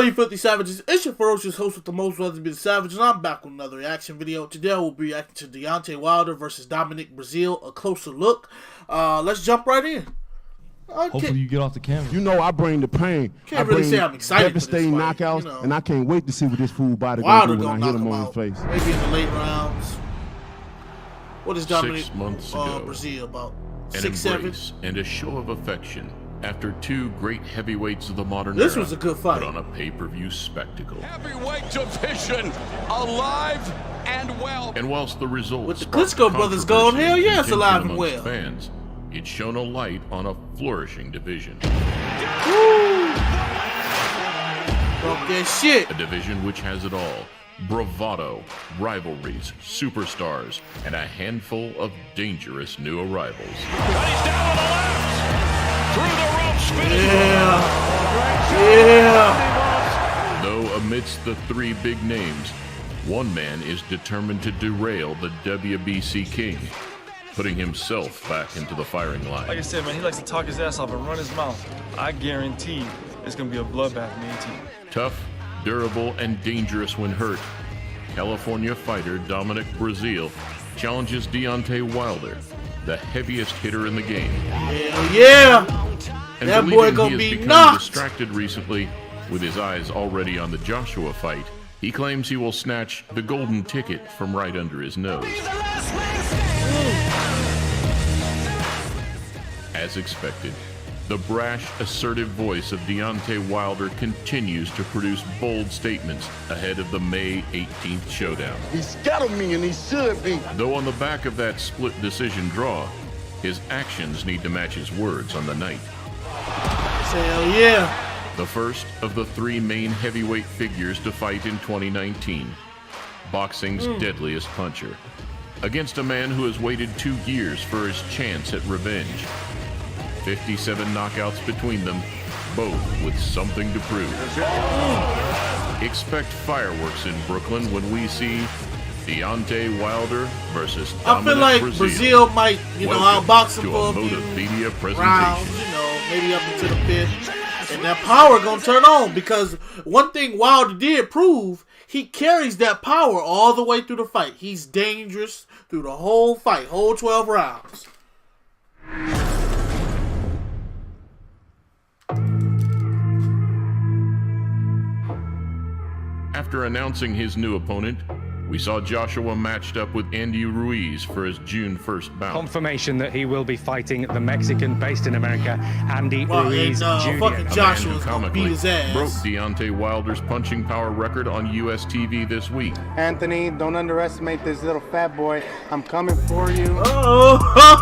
up, you filthy savages? It's your ferocious host with the most WEATHERSBY the Savage, and I'm back with another reaction video. Today we'll be reacting to Deontay Wilder versus Dominic Breazeale, a closer look. Let's jump right in. Hopefully you get off the camera. You know I bring the pain. Can't really say I'm excited devastating for this fight, knockouts, you know. and I can't wait to see what this fool body Wilder gonna do when I hit him on out, his face. maybe in the late rounds. What is Dominic 6 months ago, Breazeale about? an 6'7"? embrace and a show of affection after two great heavyweights of the modern This era was a good fight. put on a pay-per-view spectacle. Heavyweight division, alive and well. And whilst the results With the sparked Klitschko brothers going, controversy hell yeah, it's contention alive and amongst well. fans, it shone a light on a flourishing division. Talk that shit. A division which has it all: bravado, rivalries, superstars, and a handful of dangerous new arrivals. And he's down on the left. Through the ropes, spinning. Yeah. Though amidst the three big names, one man is determined to derail the WBC king, putting himself back into the firing line. Like I said, man, he likes to talk his ass off and run his mouth. I guarantee it's going to be a bloodbath in 18. Tough, durable, and dangerous when hurt, California fighter Dominic Breazeale challenges Deontay Wilder, the heaviest hitter in the game. Hell yeah. And That boy believing gonna he be has become knocked. distracted recently, with his eyes already on the Joshua fight, he claims he will snatch the golden ticket from right under his nose. As expected, the brash, assertive voice of Deontay Wilder continues to produce bold statements ahead of the May 18th showdown. He's got me, and he should be. Though on the back of that split decision draw, his actions need to match his words on the night. Hell yeah. The first of the three main heavyweight figures to fight in 2019, boxing's deadliest puncher, against a man who has waited 2 years for his chance at revenge. 57 knockouts between them, both with something to prove. Expect fireworks in Brooklyn when we see Deontay Wilder versus Dominic I feel like Breazeale might, Welcome outbox him to for a a few Motivedia presentation. rounds, maybe up into the pit. And that power gonna turn on, because one thing Wilder did prove, he carries that power all the way through the fight. He's dangerous through the whole fight, whole 12 rounds. After announcing his new opponent, we saw Joshua matched up with Andy Ruiz for his June 1st bout. Confirmation that he will be fighting the Mexican based in America, Andy Well, Ruiz and, Jr. fucking A Joshua's man who gonna beat comically his ass. broke Deontay Wilder's punching power record on US TV this week. Anthony, don't underestimate this little fat boy. I'm coming for you. Oh,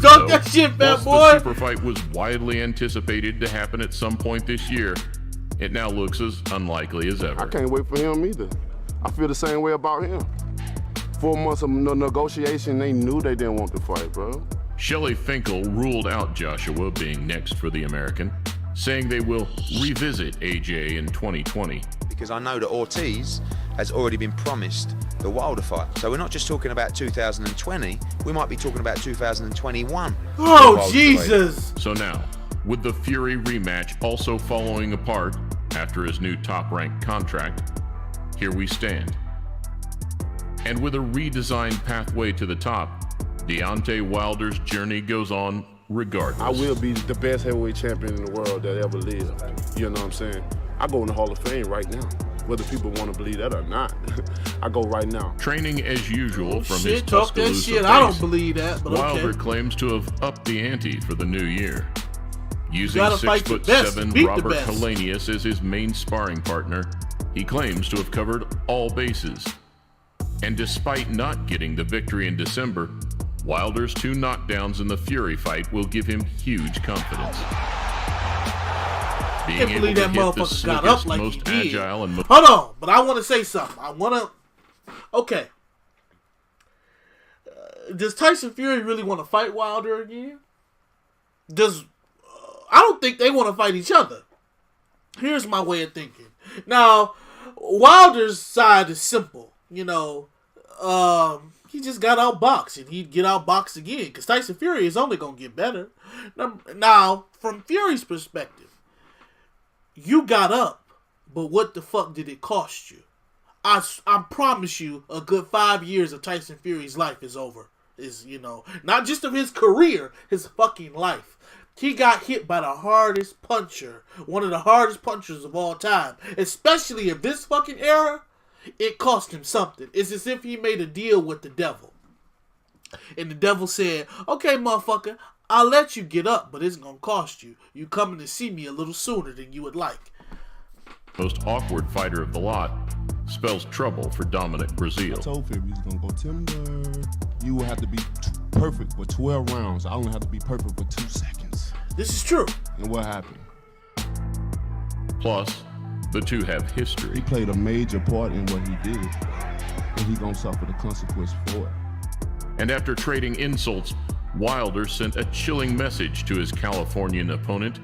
talk that shit, fat whilst boy. the super fight was widely anticipated to happen at some point this year, it now looks as unlikely as ever. I can't wait for him either. I feel the same way about him. 4 months of negotiation, they knew they didn't want to fight, bro. Shelley Finkel ruled out Joshua being next for the American, saying they will revisit AJ in 2020. Because I know that Ortiz has already been promised the Wilder fight. So we're not just talking about 2020, we might be talking about 2021. Oh, Jesus. So now, with the Fury rematch also falling apart after his new top-ranked contract, here we stand. And with a redesigned pathway to the top, Deontay Wilder's journey goes on regardless. I will be the best heavyweight champion in the world that ever lived. You know what I'm saying? I go in the Hall of Fame right now, whether people want to believe that or not. I go right now. Training as usual from his Shit, talk that Tuscaloosa shit. I don't base, believe that, but Wilder okay. claims to have upped the ante for the new year. Using gotta fight the best, 6'7" beat the Robert best. Helenius as his main sparring partner, he claims to have covered all bases. And despite not getting the victory in December, Wilder's 2 knockdowns in the Fury fight will give him huge confidence. Being Can't able believe to that hit the motherfucker got up slickest, like he most did. agile, and Hold on, but I want to say something. Okay. Does Tyson Fury really want to fight Wilder again? I don't think they want to fight each other. Here's my way of thinking. Now, Wilder's side is simple. He just got outboxed, and he'd get outboxed again, because Tyson Fury is only going to get better. Now, from Fury's perspective, you got up but what the fuck did it cost you? I promise you, a good 5 years of Tyson Fury's life is over. Is, you know, not just of his career, his fucking life. He got hit by the hardest puncher, one of the hardest punchers of all time. Especially in this fucking era, it cost him something. It's as if he made a deal with the devil. And the devil said, okay, motherfucker, I'll let you get up, but it's gonna cost you. You coming to see me a little sooner than you would like. Most awkward fighter of the lot spells trouble for Dominic Breazeale. I told Fury he's gonna go timber. You will have to be perfect for 12 rounds. I only have to be perfect for 2 seconds. This is true. And what happened? Plus, the two have history. He played a major part in what he did, and he gonna suffer the consequence for it. And after trading insults, Wilder sent a chilling message to his Californian opponent,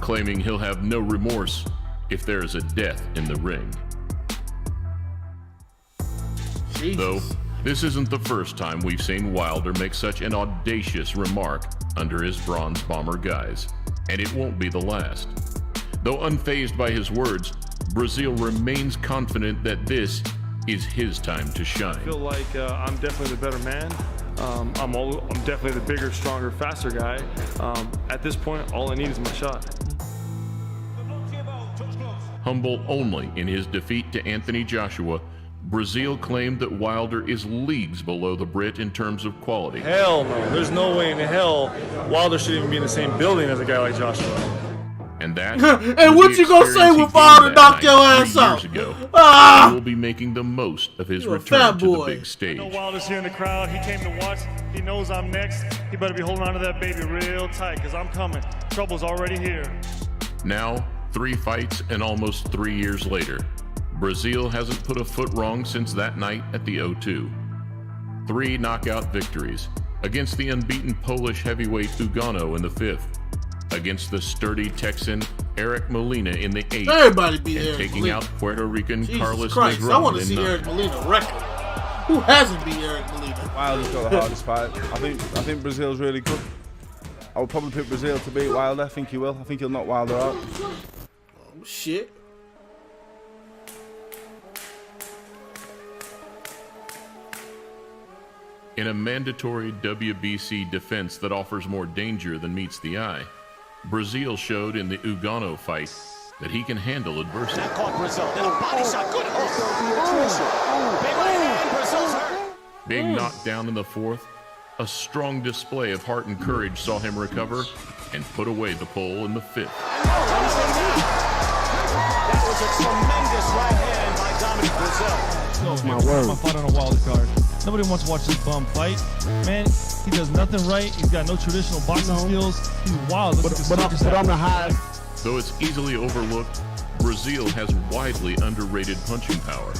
claiming he'll have no remorse if there is a death in the ring. Jesus. Though, this isn't the first time we've seen Wilder make such an audacious remark under his bronze bomber guise, and it won't be the last. Though unfazed by his words, Breazeale remains confident that this is his time to shine. I feel like I'm definitely the better man. I'm definitely the bigger, stronger, faster guy. At this point, all I need is my shot. Humble only in his defeat to Anthony Joshua, Breazeale claimed that Wilder is leagues below the Brit in terms of quality. Hell no. There's no way in hell Wilder should even be in the same building as a guy like Joshua. And that and what you gonna say when Wilder knocked your ass out? He will be making the most of his You're a return fat to the boy. big stage. I know Wilder's here in the crowd. He came to watch. He knows I'm next. He better be holding on to that baby real tight, because I'm coming. Trouble's already here. Now, 3 fights and almost 3 years later, Breazeale hasn't put a foot wrong since that night at the O2. 3 knockout victories against the unbeaten Polish heavyweight Ugano in the 5th, against the sturdy Texan Eric Molina in the 8th, Everybody beat and Eric taking Molina. out Puerto Rican Jesus Carlos Christ, I want to Negron see in Eric 9th. Molina record. Who hasn't beat Eric Molina? Wilder's got the hardest fight. I think Breazeale's really good. I would probably pick Breazeale to beat Wilder. I think he will. I think he'll knock Wilder out. Oh, shit. In a mandatory WBC defense that offers more danger than meets the eye, Breazeale showed in the Ugano fight that he can handle adversity. Being knocked down in the 4th, a strong display of heart and courage saw him recover and put away the pole in the 5th. That was a tremendous right hand by Dominic Breazeale. My word. My fight on a wild card. Nobody wants to watch this bum fight. Man, he does nothing right. He's got no traditional boxing skills. He's wild. But I'm the high. Though it's easily overlooked, Breazeale has widely underrated punching power.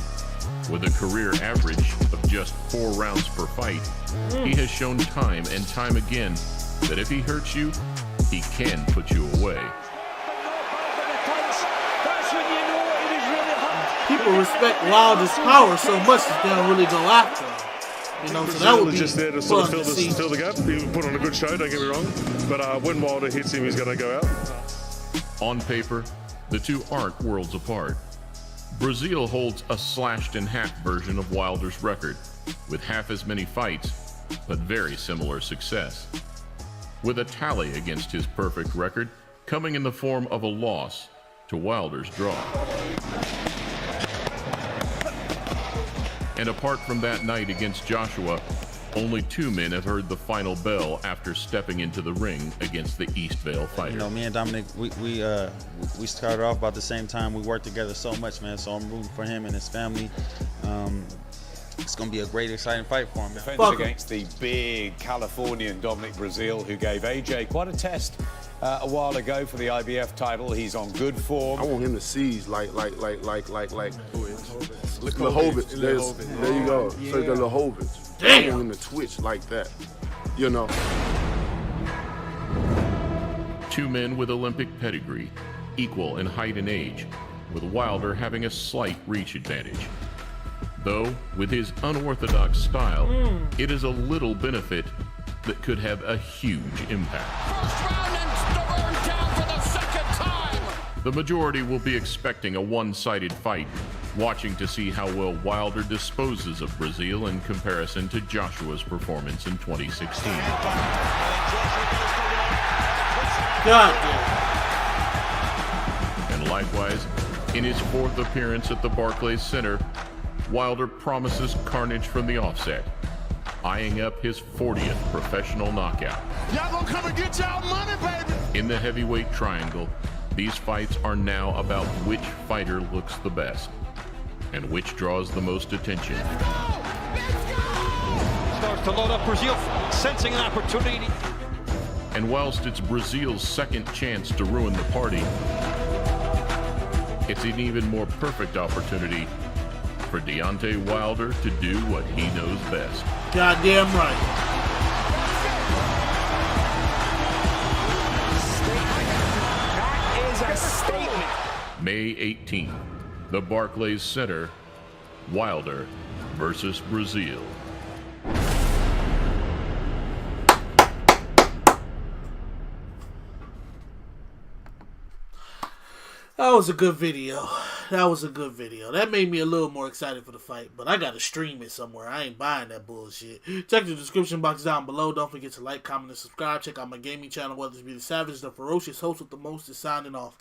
With a career average of just 4 rounds per fight, he has shown time and time again that if he hurts you, he can put you away. People respect Wilder's power so much that they don't really go after him. You know, so that would be just there to sort fun of to see. fill the gap. He put on a good show, don't get me wrong. But when Wilder hits him, he's going to go out. On paper, the two aren't worlds apart. Breazeale holds a slashed-in-half version of Wilder's record, with half as many fights, but very similar success. With a tally against his perfect record coming in the form of a loss to Wilder's draw. And apart from that night against Joshua, only 2 men have heard the final bell after stepping into the ring against the East Vale fighter. You know, me and Dominic, we started off about the same time. We worked together so much, man. So I'm rooting for him and his family. It's going to be a great, exciting fight for him. Defense against the big Californian Dominic Breazeale, who gave AJ quite a test a while ago for the IBF title. He's on good form. I want him to seize like Lahovich. There you go. Yeah. So the Lahovich. Damn. I want him to twitch like that. You know. 2 men with Olympic pedigree, equal in height and age, with Wilder having a slight reach advantage. Though, with his unorthodox style, it is a little benefit that could have a huge impact. The majority will be expecting a one-sided fight, watching to see how well Wilder disposes of Breazeale in comparison to Joshua's performance in 2016. God. And likewise, in his fourth appearance at the Barclays Center, Wilder promises carnage from the offset, eyeing up his 40th professional knockout. Y'all gonna come and get y'all money, baby. In the heavyweight triangle, these fights are now about which fighter looks the best and which draws the most attention. Starts to load up Breazeale, sensing an opportunity. And whilst it's Breazeale's second chance to ruin the party, it's an even more perfect opportunity for Deontay Wilder to do what he knows best. Goddamn right. That is a statement. May 18th, the Barclays Center, Wilder versus Breazeale. That was a good video. That made me a little more excited for the fight, but I gotta stream it somewhere. I ain't buying that bullshit. Check the description box down below. Don't forget to like, comment, and subscribe. Check out my gaming channel, WEATHERSBY the Savage, the ferocious host with the most, is signing off.